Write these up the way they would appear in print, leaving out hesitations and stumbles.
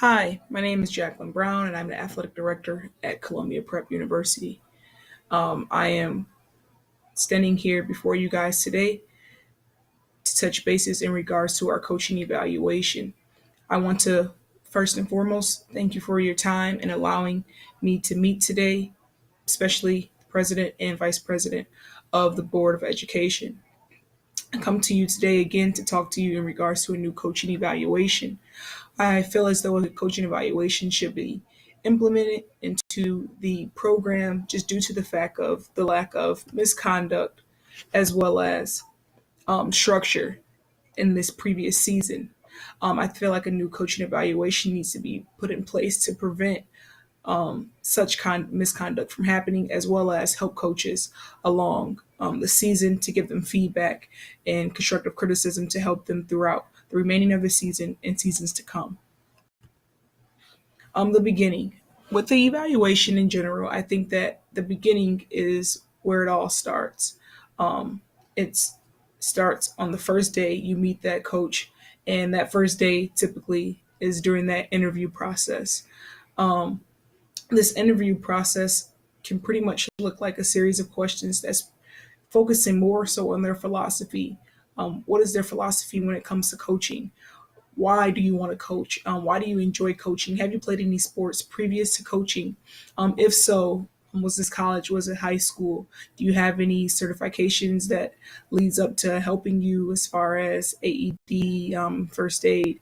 Hi, my name is Jacqueline Brown, and I'm the athletic director at Columbia Prep University. I am standing here before you guys today to touch bases in regards to our coaching evaluation. I want to first and foremost thank you for your time and allowing me to meet today, especially the president and vice president of the Board of Education. I come to you today again to talk to you in regards to a new coaching evaluation. I feel as though a coaching evaluation should be implemented into the program just due to the fact of the lack of misconduct as well as structure in this previous season. I feel like a new coaching evaluation needs to be put in place to prevent such misconduct from happening, as well as help coaches along the season to give them feedback and constructive criticism to help them throughout the remaining of the season and seasons to come. The beginning. With the evaluation in general, I think that the beginning is where it all starts. It starts on the first day you meet that coach, and that first day typically is during that interview process. Um, this interview process can pretty much look like a series of questions that's focusing more so on their philosophy. What is their philosophy when it comes to coaching? Why do you want to coach? Why do you enjoy coaching? Have you played any sports previous to coaching? If so, was this college? Was it high school? Do you have any certifications that leads up to helping you as far as AED, first aid?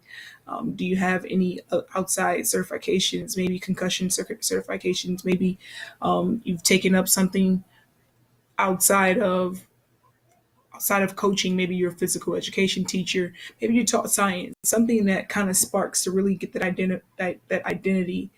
Do you have any outside certifications, maybe concussion certifications? Maybe you've taken up something outside of outside of coaching. Maybe you're a physical education teacher, maybe you taught science, something that kind of sparks to really get that identity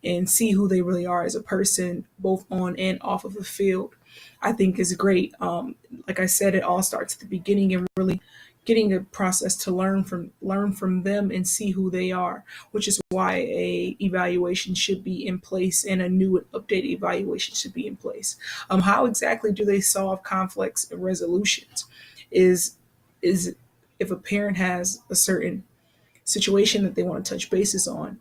and see who they really are as a person, both on and off of the field. I think is great. Like I said, it all starts at the beginning and really getting a process to learn from them and see who they are, which is why a evaluation should be in place and a new and updated evaluation should be in place. How exactly do they solve conflicts and resolutions? Is is if a parent has a certain situation that they want to touch bases on,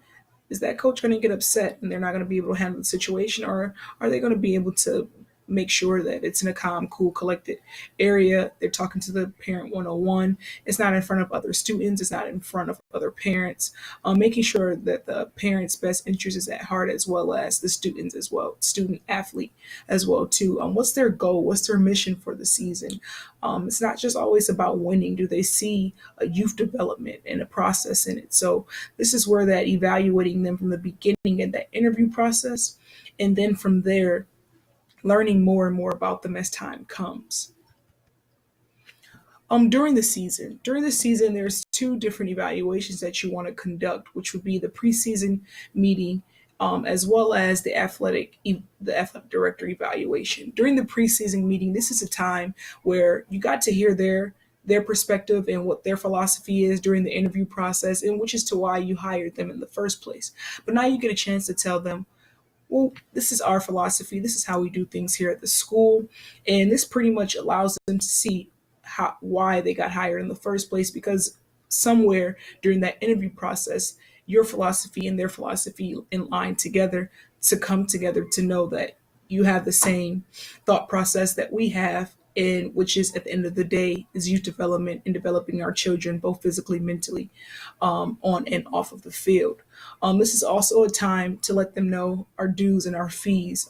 is that coach going to get upset and they're not going to be able to handle the situation, or are they going to be able to make sure that it's in a calm, cool, collected area? They're talking to the parent 101. It's not in front of other students. It's not in front of other parents. Making sure that the parent's best interest is at heart, as well as the students as well, student athlete as well too. What's their goal? What's their mission for the season? It's not just always about winning. Do they see a youth development and a process in it? So this is where that evaluating them from the beginning and that interview process, and then from there learning more and more about them as time comes. During the season, there's two different evaluations that you want to conduct, which would be the preseason meeting, as well as the athletic director evaluation. During the preseason meeting, this is a time where you got to hear their perspective and what their philosophy is during the interview process, and which is to why you hired them in the first place. But now you get a chance to tell them, well, this is our philosophy. This is how we do things here at the school. And this pretty much allows them to see why they got hired in the first place, because somewhere during that interview process, your philosophy and their philosophy in line together to come together to know that you have the same thought process that we have, and which is at the end of the day is youth development and developing our children both physically, mentally, on and off of the field. This is also a time to let them know our dues and our fees.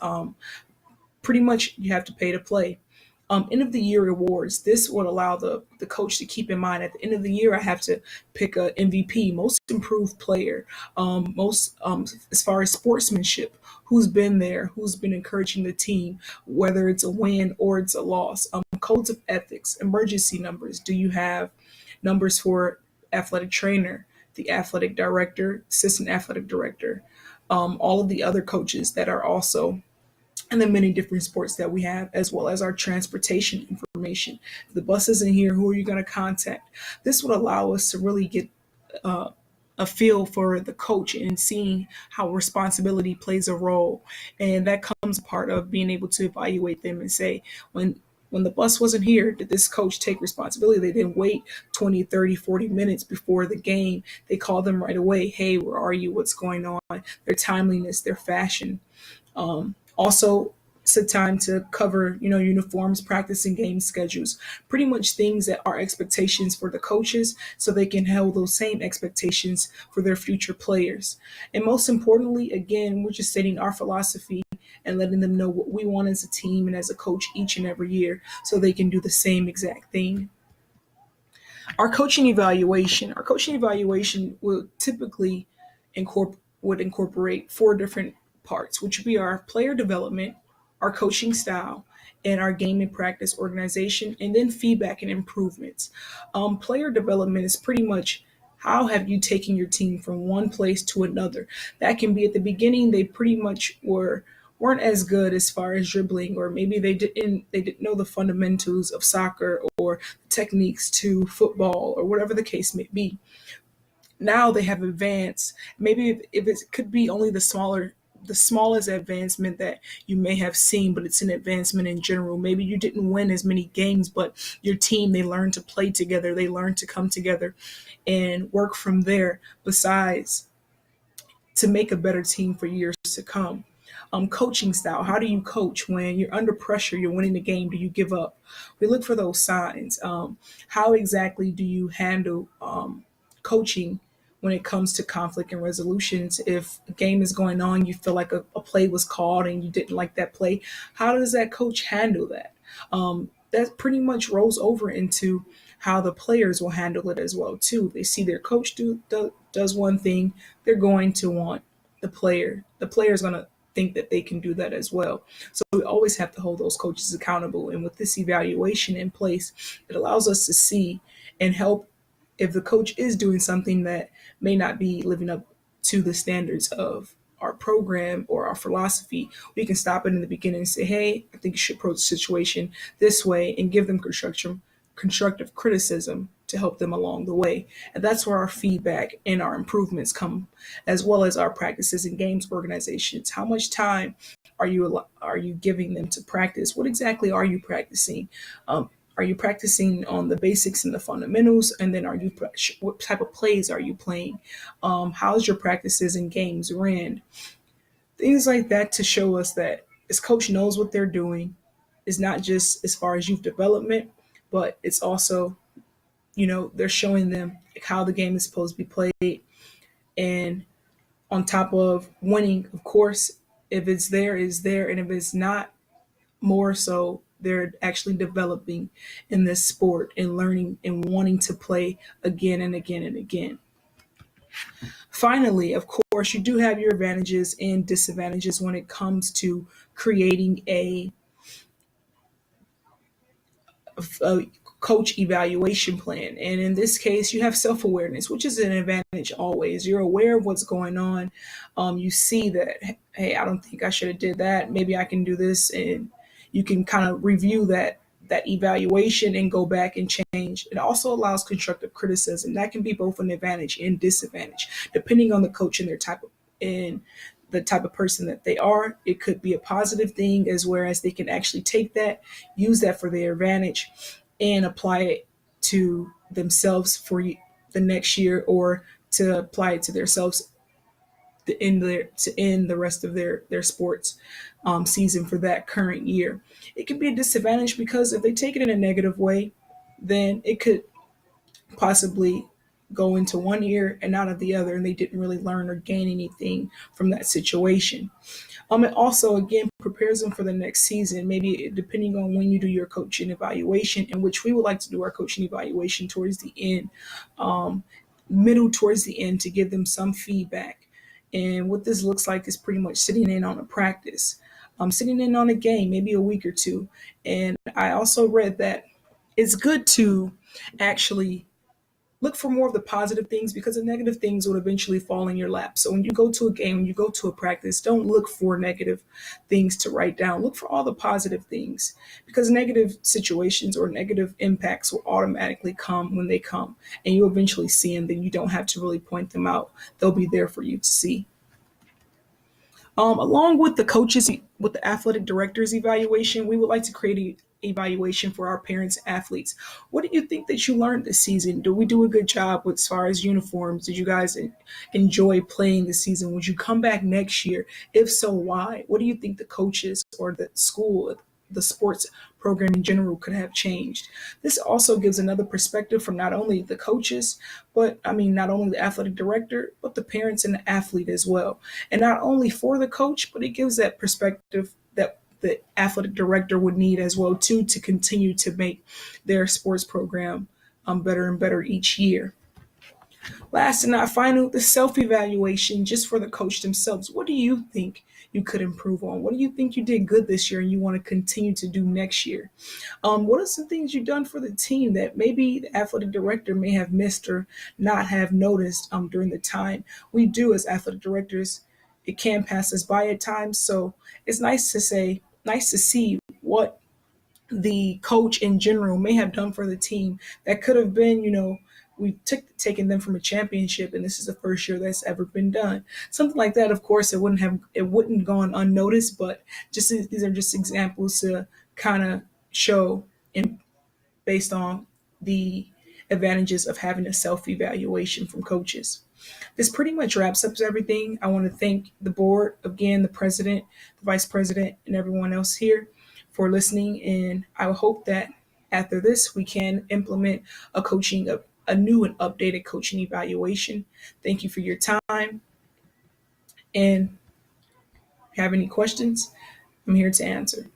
Pretty much you have to pay to play. End of the year awards. This would allow the coach to keep in mind at the end of the year, I have to pick a MVP, most improved player, most as far as sportsmanship, who's been there, who's been encouraging the team, whether it's a win or it's a loss. Codes of ethics, emergency numbers. Do you have numbers for athletic trainer, the athletic director, assistant athletic director, all of the other coaches that are also and the many different sports that we have, as well as our transportation information. If the bus isn't here, who are you going to contact? This would allow us to really get uh, a feel for the coach and seeing how responsibility plays a role. And that comes part of being able to evaluate them and say, when When the bus wasn't here, did this coach take responsibility? They didn't wait 20, 30, 40 minutes before the game. They called them right away. Hey, where are you? What's going on? Their timeliness, their fashion. Also, it's a time to cover, uniforms, practice, and game schedules. Pretty much things that are expectations for the coaches, so they can hold those same expectations for their future players. And most importantly, again, we're just stating our philosophy and letting them know what we want as a team and as a coach each and every year, so they can do the same exact thing. Our coaching evaluation will typically incorporate four different parts, which would be our player development, our coaching style, and our game and practice organization, and then feedback and improvements. Player development is pretty much how have you taken your team from one place to another. That can be at the beginning, they pretty much weren't as good as far as dribbling, or maybe they didn't know the fundamentals of soccer or techniques to football or whatever the case may be. Now they have advanced. Maybe if it could be only the smallest advancement that you may have seen, but it's an advancement in general. Maybe you didn't win as many games, but your team, they learned to play together, they learned to come together and work from there, besides to make a better team for years to come. Coaching style. How do you coach when you're under pressure? You're winning the game. Do you give up? We look for those signs. How exactly do you handle coaching when it comes to conflict and resolutions? If a game is going on, you feel like a play was called and you didn't like that play. How does that coach handle that? That pretty much rolls over into how the players will handle it as well too. They see their coach does one thing, they're going to want the player is going to think that they can do that as well. So we always have to hold those coaches accountable. And with this evaluation in place, it allows us to see and help if the coach is doing something that may not be living up to the standards of our program or our philosophy. We can stop it in the beginning and say, hey, I think you should approach the situation this way, and give them constructive criticism to help them along the way. And that's where our feedback and our improvements come, as well as our practices and games organizations. How much time are you giving them to practice? What exactly are you practicing? Are you practicing on the basics and the fundamentals? And then what type of plays are you playing? How's your practices and games ran? Things like that, to show us that this coach knows what they're doing. It's not just as far as youth development, but it's also, they're showing them how the game is supposed to be played. And on top of winning, of course, if it's there, it's there. And if it's not, more so, they're actually developing in this sport and learning and wanting to play again and again and again. Finally, of course, you do have your advantages and disadvantages when it comes to creating a coach evaluation plan. And in this case, you have self awareness, which is an advantage always. You're aware of what's going on. You see that, hey, I don't think I should have did that. Maybe I can do this, and you can kind of review that evaluation and go back and change. It also allows constructive criticism. That can be both an advantage and disadvantage, depending on the coach and the type of person that they are. It could be a positive thing, as whereas they can actually take that, use that for their advantage, and apply it to themselves for the next year, or to apply it to themselves to end the rest of their sports season for that current year. It could be a disadvantage because if they take it in a negative way, then it could possibly go into one ear and out of the other, and they didn't really learn or gain anything from that situation. It also, again, prepares them for the next season, maybe depending on when you do your coaching evaluation, in which we would like to do our coaching evaluation towards the end, middle towards the end, to give them some feedback. And what this looks like is pretty much sitting in on a practice, sitting in on a game, maybe a week or two. And I also read that it's good to actually look for more of the positive things, because the negative things will eventually fall in your lap. So when you go to a game, when you go to a practice, don't look for negative things to write down. Look for all the positive things, because negative situations or negative impacts will automatically come when they come, and you eventually see them. Then you don't have to really point them out. They'll be there for you to see. Along with the coaches, with the athletic director's evaluation, we would like to create evaluation for our parents athletes. What do you think that you learned this season? Did we do a good job with, as far as uniforms? Did you guys enjoy playing this season? Would you come back next year? If so, why? What do you think the coaches or the school, the sports program in general could have changed? This also gives another perspective from not only the coaches, but I mean, not only the athletic director, but the parents and the athlete as well. And not only for the coach, but it gives that perspective that the athletic director would need as well too, to continue to make their sports program better and better each year. Last and not final, the self evaluation just for the coach themselves. What do you think you could improve on? What do you think you did good this year and you want to continue to do next year? What are some things you've done for the team that maybe the athletic director may have missed or not have noticed during the time we do as athletic directors? It can pass us by at times, so it's nice to see what the coach in general may have done for the team that could have been, we took taken them from a championship, and this is the first year that's ever been done. Something like that, of course, it wouldn't gone unnoticed, but just these are just examples to kind of show and based on the advantages of having a self evaluation from coaches. This pretty much wraps up everything. I want to thank the board again, the president, the vice president, and everyone else here for listening. And I hope that after this, we can implement a new and updated coaching evaluation. Thank you for your time. And if you have any questions, I'm here to answer.